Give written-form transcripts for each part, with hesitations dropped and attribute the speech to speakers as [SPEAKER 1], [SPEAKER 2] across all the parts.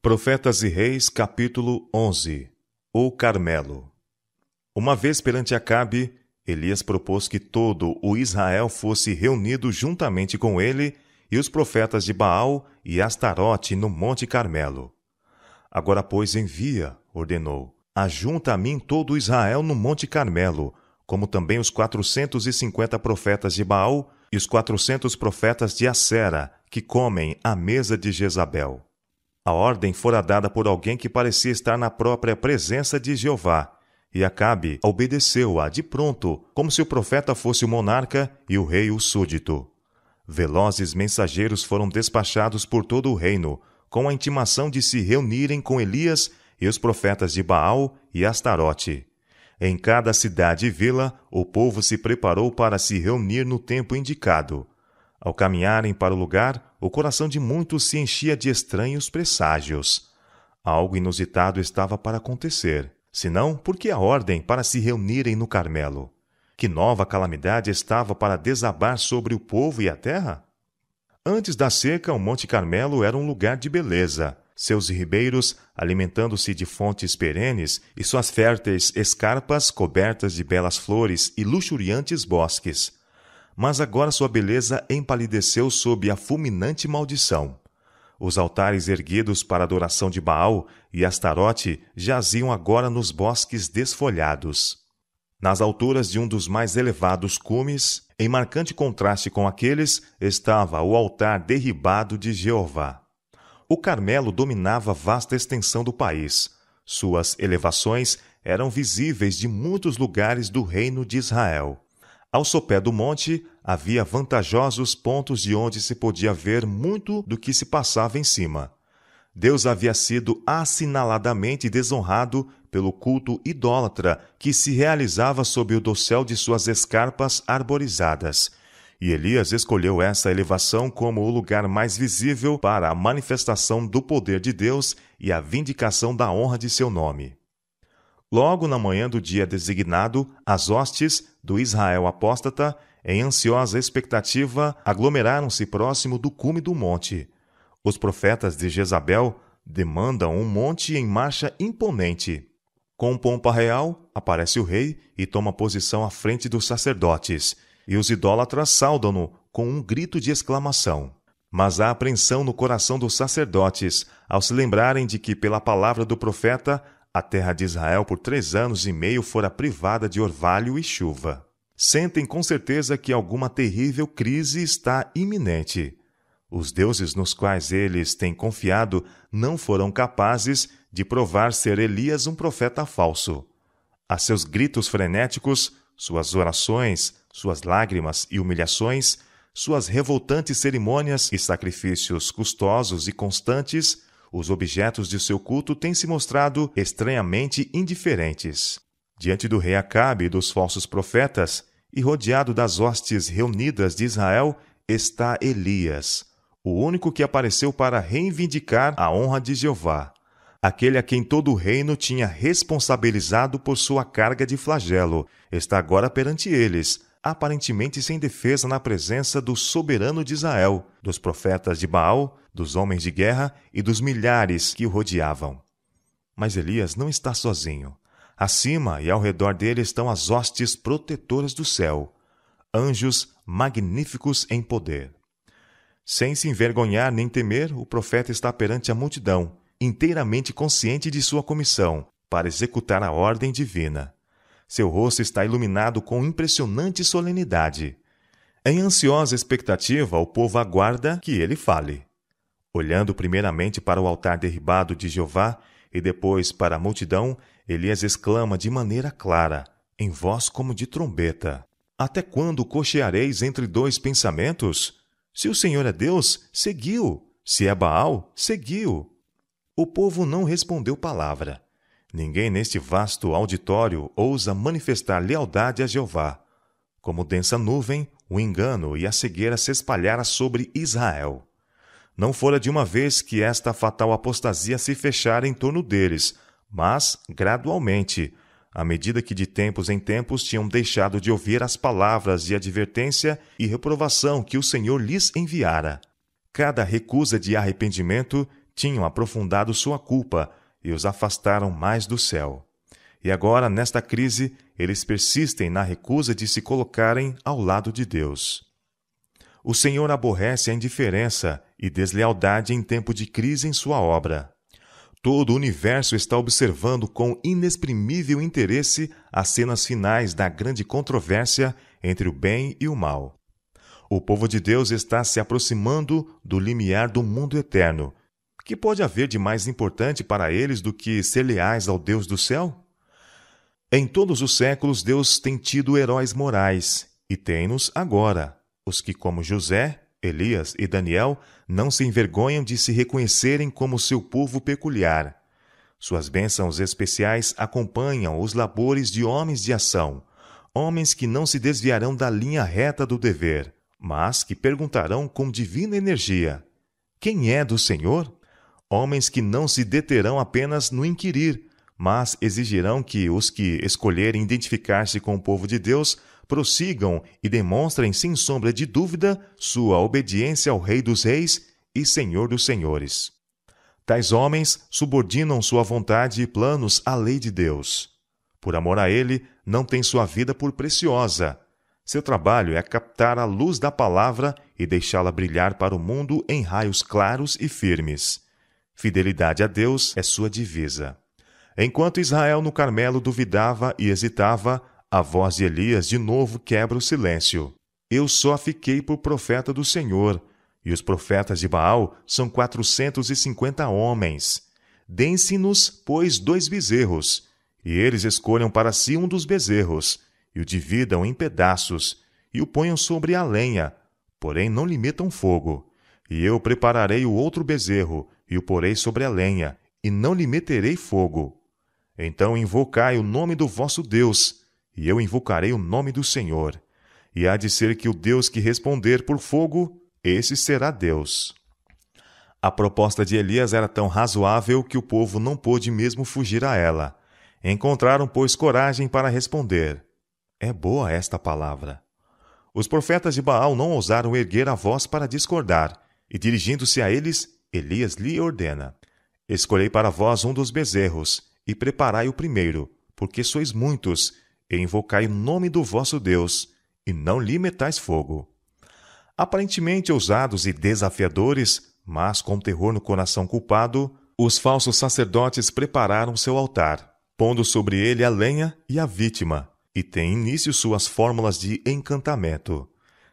[SPEAKER 1] Profetas e Reis, capítulo 11. O Carmelo. Uma vez perante Acabe, Elias propôs que todo o Israel fosse reunido juntamente com ele e os profetas de Baal e Astarote no Monte Carmelo. Agora, pois, envia, ordenou, ajunta a mim todo o Israel no Monte Carmelo, como também os 450 profetas de Baal e os 400 profetas de Assera, que comem à mesa de Jezabel. A ordem fora dada por alguém que parecia estar na própria presença de Jeová, e Acabe obedeceu-a de pronto, como se o profeta fosse o monarca e o rei o súdito. Velozes mensageiros foram despachados por todo o reino, com a intimação de se reunirem com Elias e os profetas de Baal e Astarote. Em cada cidade e vila, o povo se preparou para se reunir no tempo indicado. Ao caminharem para o lugar, o coração de muitos se enchia de estranhos presságios. Algo inusitado estava para acontecer, senão porque a ordem para se reunirem no Carmelo. Que nova calamidade estava para desabar sobre o povo e a terra? Antes da seca, o Monte Carmelo era um lugar de beleza, seus ribeiros alimentando-se de fontes perenes e suas férteis escarpas cobertas de belas flores e luxuriantes bosques. Mas agora sua beleza empalideceu sob a fulminante maldição. Os altares erguidos para a adoração de Baal e Astarote jaziam agora nos bosques desfolhados. Nas alturas de um dos mais elevados cumes, em marcante contraste com aqueles, estava o altar derribado de Jeová. O Carmelo dominava vasta extensão do país. Suas elevações eram visíveis de muitos lugares do reino de Israel. Ao sopé do monte, havia vantajosos pontos de onde se podia ver muito do que se passava em cima. Deus havia sido assinaladamente desonrado pelo culto idólatra que se realizava sob o dossel de suas escarpas arborizadas. E Elias escolheu essa elevação como o lugar mais visível para a manifestação do poder de Deus e a vindicação da honra de seu nome. Logo na manhã do dia designado, as hostes do Israel apóstata, em ansiosa expectativa, aglomeraram-se próximo do cume do monte. Os profetas de Jezabel demandam um monte em marcha imponente. Com pompa real, aparece o rei e toma posição à frente dos sacerdotes, e os idólatras saudam-no com um grito de exclamação. Mas há apreensão no coração dos sacerdotes, ao se lembrarem de que, pela palavra do profeta, a terra de Israel por 3 anos e meio fora privada de orvalho e chuva. Sentem com certeza que alguma terrível crise está iminente. Os deuses nos quais eles têm confiado não foram capazes de provar ser Elias um profeta falso. A seus gritos frenéticos, suas orações, suas lágrimas e humilhações, suas revoltantes cerimônias e sacrifícios custosos e constantes, os objetos de seu culto têm se mostrado estranhamente indiferentes. Diante do rei Acabe e dos falsos profetas, e rodeado das hostes reunidas de Israel, está Elias, o único que apareceu para reivindicar a honra de Jeová, aquele a quem todo o reino tinha responsabilizado por sua carga de flagelo, está agora perante eles, aparentemente sem defesa na presença do soberano de Israel, dos profetas de Baal, dos homens de guerra e dos milhares que o rodeavam. Mas Elias não está sozinho. Acima e ao redor dele estão as hostes protetoras do céu, anjos magníficos em poder. Sem se envergonhar nem temer, o profeta está perante a multidão, inteiramente consciente de sua comissão, para executar a ordem divina. Seu rosto está iluminado com impressionante solenidade. Em ansiosa expectativa, o povo aguarda que ele fale. Olhando primeiramente para o altar derribado de Jeová e depois para a multidão, Elias exclama de maneira clara, em voz como de trombeta: Até quando cocheareis entre 2 pensamentos? Se o Senhor é Deus, segui-o. Se é Baal, segui-o. O povo não respondeu palavra. Ninguém neste vasto auditório ousa manifestar lealdade a Jeová. Como densa nuvem, o engano e a cegueira se espalhara sobre Israel. Não fora de uma vez que esta fatal apostasia se fechara em torno deles, mas, gradualmente, à medida que de tempos em tempos tinham deixado de ouvir as palavras de advertência e reprovação que o Senhor lhes enviara. Cada recusa de arrependimento tinham aprofundado sua culpa e os afastaram mais do céu. E agora, nesta crise, eles persistem na recusa de se colocarem ao lado de Deus. O Senhor aborrece a indiferença e deslealdade em tempo de crise em sua obra. Todo o universo está observando com inexprimível interesse as cenas finais da grande controvérsia entre o bem e o mal. O povo de Deus está se aproximando do limiar do mundo eterno. Que pode haver de mais importante para eles do que ser leais ao Deus do céu? Em todos os séculos, Deus tem tido heróis morais, e tem-nos agora, os que, como José, Elias e Daniel, não se envergonham de se reconhecerem como seu povo peculiar. Suas bênçãos especiais acompanham os labores de homens de ação, homens que não se desviarão da linha reta do dever, mas que perguntarão com divina energia: quem é do Senhor? Homens que não se deterão apenas no inquirir, mas exigirão que os que escolherem identificar-se com o povo de Deus prossigam e demonstrem sem sombra de dúvida sua obediência ao Rei dos Reis e Senhor dos Senhores. Tais homens subordinam sua vontade e planos à lei de Deus. Por amor a Ele, não têm sua vida por preciosa. Seu trabalho é captar a luz da palavra e deixá-la brilhar para o mundo em raios claros e firmes. Fidelidade a Deus é sua divisa. Enquanto Israel no Carmelo duvidava e hesitava, a voz de Elias de novo quebra o silêncio. Eu só fiquei por profeta do Senhor, e os profetas de Baal são 450 homens. Deem-se-nos, pois, 2 bezerros, e eles escolham para si um dos bezerros, e o dividam em pedaços, e o ponham sobre a lenha, porém não lhe metam fogo. E eu prepararei o outro bezerro, e o porei sobre a lenha, e não lhe meterei fogo. Então invocai o nome do vosso Deus, e eu invocarei o nome do Senhor. E há de ser que o Deus que responder por fogo, esse será Deus. A proposta de Elias era tão razoável que o povo não pôde mesmo fugir a ela. Encontraram, pois, coragem para responder. É boa esta palavra. Os profetas de Baal não ousaram erguer a voz para discordar, e dirigindo-se a eles, Elias lhe ordena: escolhei para vós um dos bezerros, e preparai o primeiro, porque sois muitos, e invocai o nome do vosso Deus, e não lhe metais fogo. Aparentemente ousados e desafiadores, mas com terror no coração culpado, os falsos sacerdotes prepararam seu altar, pondo sobre ele a lenha e a vítima, e têm início suas fórmulas de encantamento.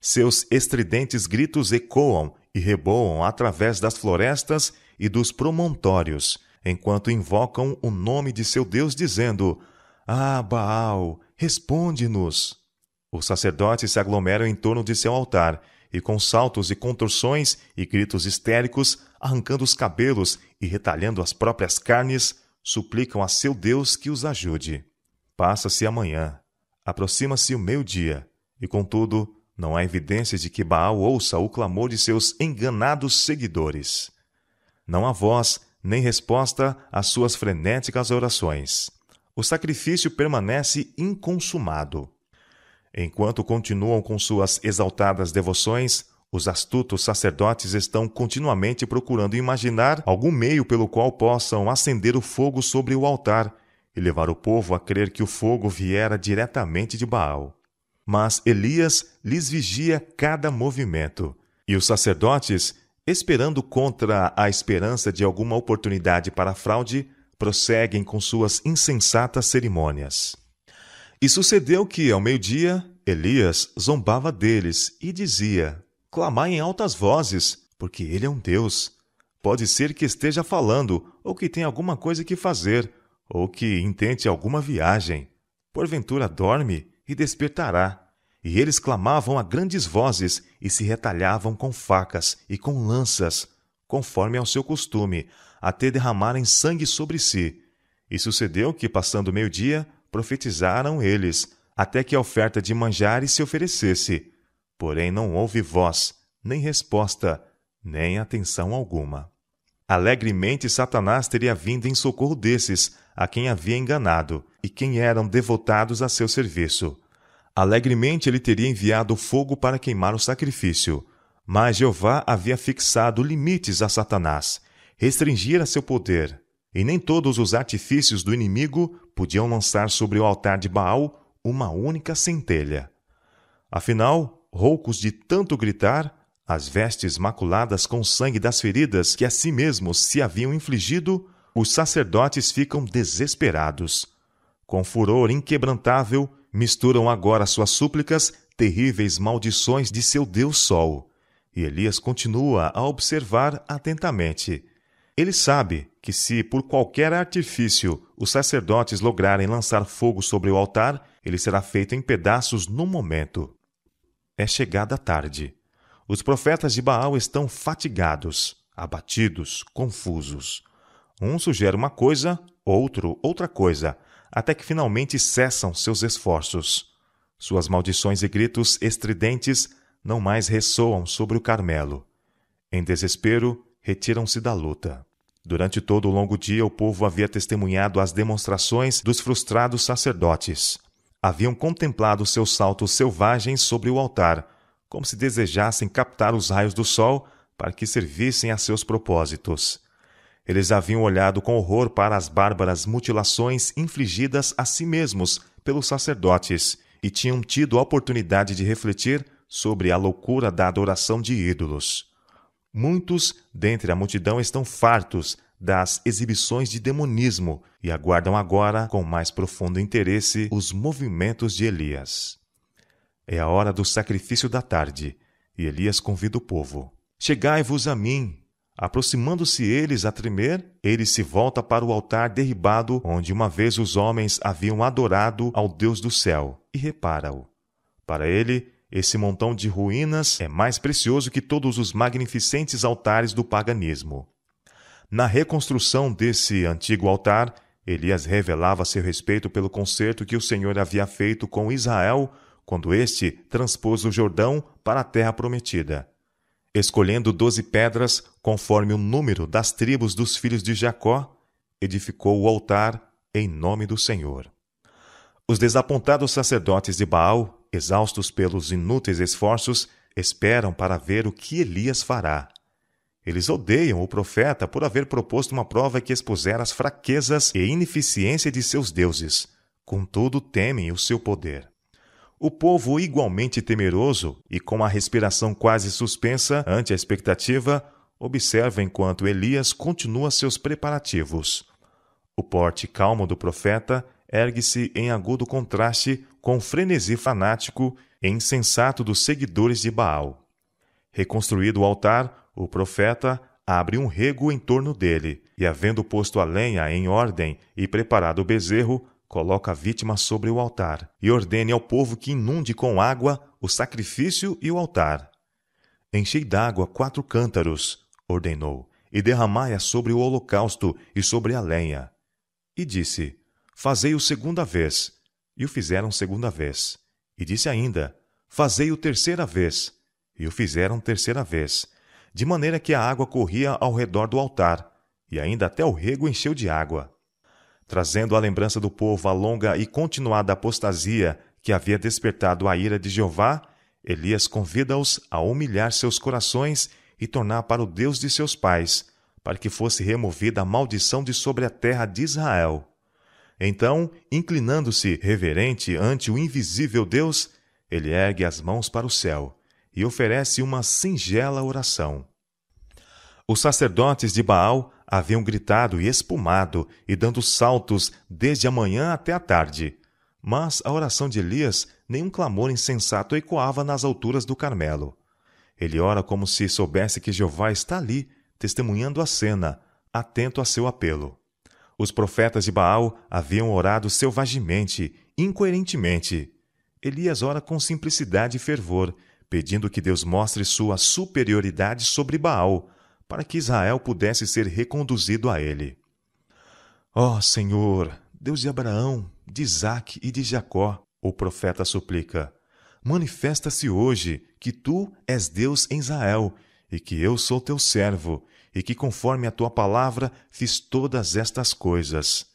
[SPEAKER 1] Seus estridentes gritos ecoam e reboam através das florestas e dos promontórios, enquanto invocam o nome de seu Deus, dizendo: Ah, Baal, responde-nos! Os sacerdotes se aglomeram em torno de seu altar, e com saltos e contorções e gritos histéricos, arrancando os cabelos e retalhando as próprias carnes, suplicam a seu Deus que os ajude. Passa-se a manhã, aproxima-se o meio-dia, e contudo, não há evidências de que Baal ouça o clamor de seus enganados seguidores. Não há voz nem resposta às suas frenéticas orações. O sacrifício permanece inconsumado. Enquanto continuam com suas exaltadas devoções, os astutos sacerdotes estão continuamente procurando imaginar algum meio pelo qual possam acender o fogo sobre o altar e levar o povo a crer que o fogo viera diretamente de Baal. Mas Elias lhes vigia cada movimento, e os sacerdotes, esperando contra a esperança de alguma oportunidade para a fraude, prosseguem com suas insensatas cerimônias. E sucedeu que, ao meio-dia, Elias zombava deles e dizia: clamai em altas vozes, porque ele é um Deus. Pode ser que esteja falando, ou que tenha alguma coisa que fazer, ou que intente alguma viagem. Porventura dorme e despertará. E eles clamavam a grandes vozes e se retalhavam com facas e com lanças, conforme ao seu costume, até derramarem sangue sobre si. E sucedeu que, passando o meio-dia, profetizaram eles, até que a oferta de manjares se oferecesse. Porém não houve voz, nem resposta, nem atenção alguma. Alegremente Satanás teria vindo em socorro desses, a quem havia enganado, e quem eram devotados a seu serviço. Alegremente ele teria enviado fogo para queimar o sacrifício. Mas Jeová havia fixado limites a Satanás. restringira seu poder, e nem todos os artifícios do inimigo podiam lançar sobre o altar de Baal uma única centelha. Afinal, roucos de tanto gritar, as vestes maculadas com sangue das feridas que a si mesmos se haviam infligido, os sacerdotes ficam desesperados. Com furor inquebrantável, misturam agora suas súplicas terríveis maldições de seu Deus Sol. E Elias continua a observar atentamente. Ele sabe que se por qualquer artifício os sacerdotes lograrem lançar fogo sobre o altar, ele será feito em pedaços no momento. É chegada a tarde. Os profetas de Baal estão fatigados, abatidos, confusos. Um sugere uma coisa, outro outra coisa, até que finalmente cessam seus esforços. Suas maldições e gritos estridentes não mais ressoam sobre o Carmelo. Em desespero, retiram-se da luta. Durante todo o longo dia, o povo havia testemunhado as demonstrações dos frustrados sacerdotes. Haviam contemplado seus saltos selvagens sobre o altar, como se desejassem captar os raios do sol para que servissem a seus propósitos. Eles haviam olhado com horror para as bárbaras mutilações infligidas a si mesmos pelos sacerdotes e tinham tido a oportunidade de refletir sobre a loucura da adoração de ídolos. Muitos dentre a multidão estão fartos das exibições de demonismo e aguardam agora com mais profundo interesse os movimentos de Elias. É a hora do sacrifício da tarde, e Elias convida o povo. Chegai-vos a mim. Aproximando-se eles a tremer, ele se volta para o altar derribado, onde uma vez os homens haviam adorado ao Deus do céu, e repara-o. Para ele, esse montão de ruínas é mais precioso que todos os magnificentes altares do paganismo. Na reconstrução desse antigo altar, Elias revelava seu respeito pelo concerto que o Senhor havia feito com Israel quando este transpôs o Jordão para a terra prometida. Escolhendo 12 pedras, conforme o número das tribos dos filhos de Jacó, edificou o altar em nome do Senhor. Os desapontados sacerdotes de Baal, exaustos pelos inúteis esforços, esperam para ver o que Elias fará. Eles odeiam o profeta por haver proposto uma prova que expusera as fraquezas e ineficiência de seus deuses. Contudo, temem o seu poder. O povo, igualmente temeroso e com a respiração quase suspensa ante a expectativa, observa enquanto Elias continua seus preparativos. O porte calmo do profeta ergue-se em agudo contraste com o frenesi fanático e insensato dos seguidores de Baal. Reconstruído o altar, o profeta abre um rego em torno dele e, havendo posto a lenha em ordem e preparado o bezerro, coloca a vítima sobre o altar e ordene ao povo que inunde com água o sacrifício e o altar. Enchei d'água 4 cântaros, ordenou, e derramai-a sobre o holocausto e sobre a lenha. E disse, fazei-o segunda vez. E o fizeram segunda vez. E disse ainda, fazei-o terceira vez. E o fizeram terceira vez. De maneira que a água corria ao redor do altar, e ainda até o rego encheu de água. Trazendo à lembrança do povo a longa e continuada apostasia que havia despertado a ira de Jeová, Elias convida-os a humilhar seus corações e tornar para o Deus de seus pais, para que fosse removida a maldição de sobre a terra de Israel. Então, inclinando-se reverente ante o invisível Deus, ele ergue as mãos para o céu e oferece uma singela oração. Os sacerdotes de Baal haviam gritado e espumado e dando saltos desde a manhã até a tarde. Mas a oração de Elias, nenhum clamor insensato ecoava nas alturas do Carmelo. Ele ora como se soubesse que Jeová está ali, testemunhando a cena, atento a seu apelo. Os profetas de Baal haviam orado selvagemente, incoerentemente. Elias ora com simplicidade e fervor, pedindo que Deus mostre sua superioridade sobre Baal, para que Israel pudesse ser reconduzido a ele. Ó Senhor, Deus de Abraão, de Isaque e de Jacó, o profeta suplica, manifesta-se hoje que tu és Deus em Israel, e que eu sou teu servo, e que conforme a tua palavra fiz todas estas coisas.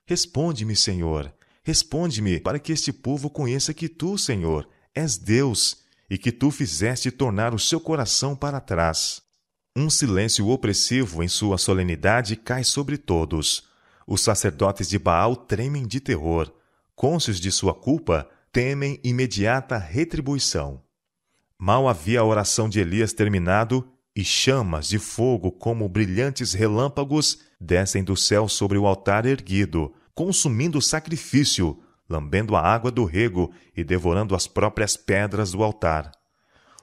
[SPEAKER 1] Responde-me, Senhor, responde-me, para que este povo conheça que tu, Senhor, és Deus, e que tu fizeste tornar o seu coração para trás. Um silêncio opressivo em sua solenidade cai sobre todos. Os sacerdotes de Baal tremem de terror. Cônscios de sua culpa, temem imediata retribuição. Mal havia a oração de Elias terminado, e chamas de fogo como brilhantes relâmpagos descem do céu sobre o altar erguido, consumindo o sacrifício, lambendo a água do rego e devorando as próprias pedras do altar.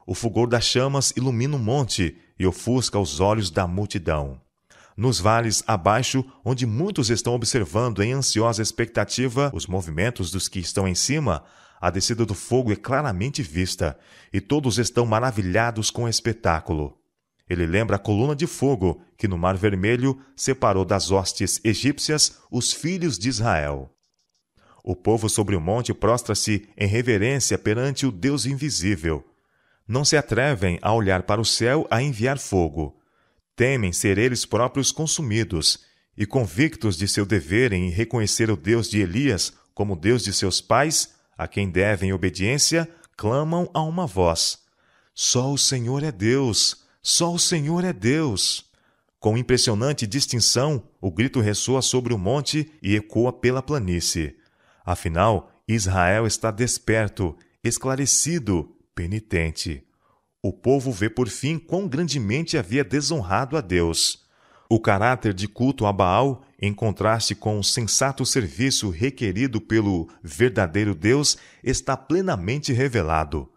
[SPEAKER 1] O fulgor das chamas ilumina o monte e ofusca os olhos da multidão. Nos vales abaixo, onde muitos estão observando em ansiosa expectativa os movimentos dos que estão em cima, a descida do fogo é claramente vista, e todos estão maravilhados com o espetáculo. Ele lembra a coluna de fogo que no Mar Vermelho separou das hostes egípcias os filhos de Israel. O povo sobre o monte prostra-se em reverência perante o Deus invisível. Não se atrevem a olhar para o céu a enviar fogo. Temem ser eles próprios consumidos, e convictos de seu dever em reconhecer o Deus de Elias como Deus de seus pais, a quem devem obediência, clamam a uma voz: Só o Senhor é Deus! Só o Senhor é Deus! Com impressionante distinção, o grito ressoa sobre o monte e ecoa pela planície. Afinal, Israel está desperto, esclarecido, penitente. O povo vê por fim quão grandemente havia desonrado a Deus. O caráter de culto a Baal, em contraste com o sensato serviço requerido pelo verdadeiro Deus, está plenamente revelado.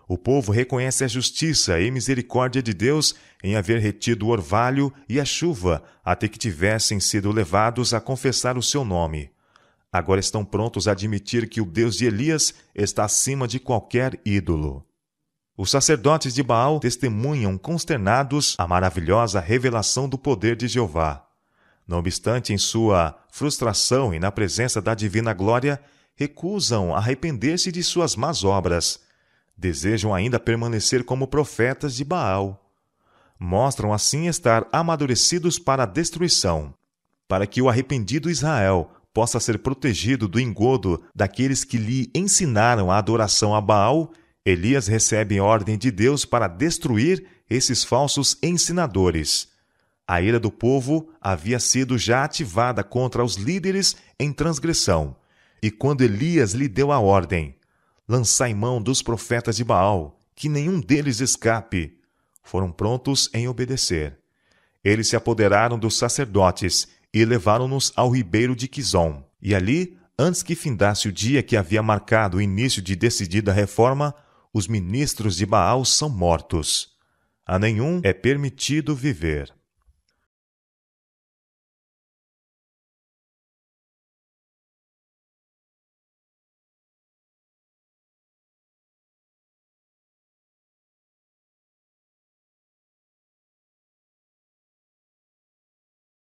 [SPEAKER 1] O povo reconhece a justiça e misericórdia de Deus em haver retido o orvalho e a chuva até que tivessem sido levados a confessar o seu nome. Agora estão prontos a admitir que o Deus de Elias está acima de qualquer ídolo. Os sacerdotes de Baal testemunham consternados a maravilhosa revelação do poder de Jeová. Não obstante, em sua frustração e na presença da divina glória, recusam arrepender-se de suas más obras. Desejam ainda permanecer como profetas de Baal. Mostram assim estar amadurecidos para a destruição. Para que o arrependido Israel possa ser protegido do engodo daqueles que lhe ensinaram a adoração a Baal, Elias recebe ordem de Deus para destruir esses falsos ensinadores. A ira do povo havia sido já ativada contra os líderes em transgressão, e quando Elias lhe deu a ordem: lançai mão dos profetas de Baal, que nenhum deles escape, foram prontos em obedecer. Eles se apoderaram dos sacerdotes e levaram-nos ao ribeiro de Quizon. E ali, antes que findasse o dia que havia marcado o início de decidida reforma, os ministros de Baal são mortos. A nenhum é permitido viver.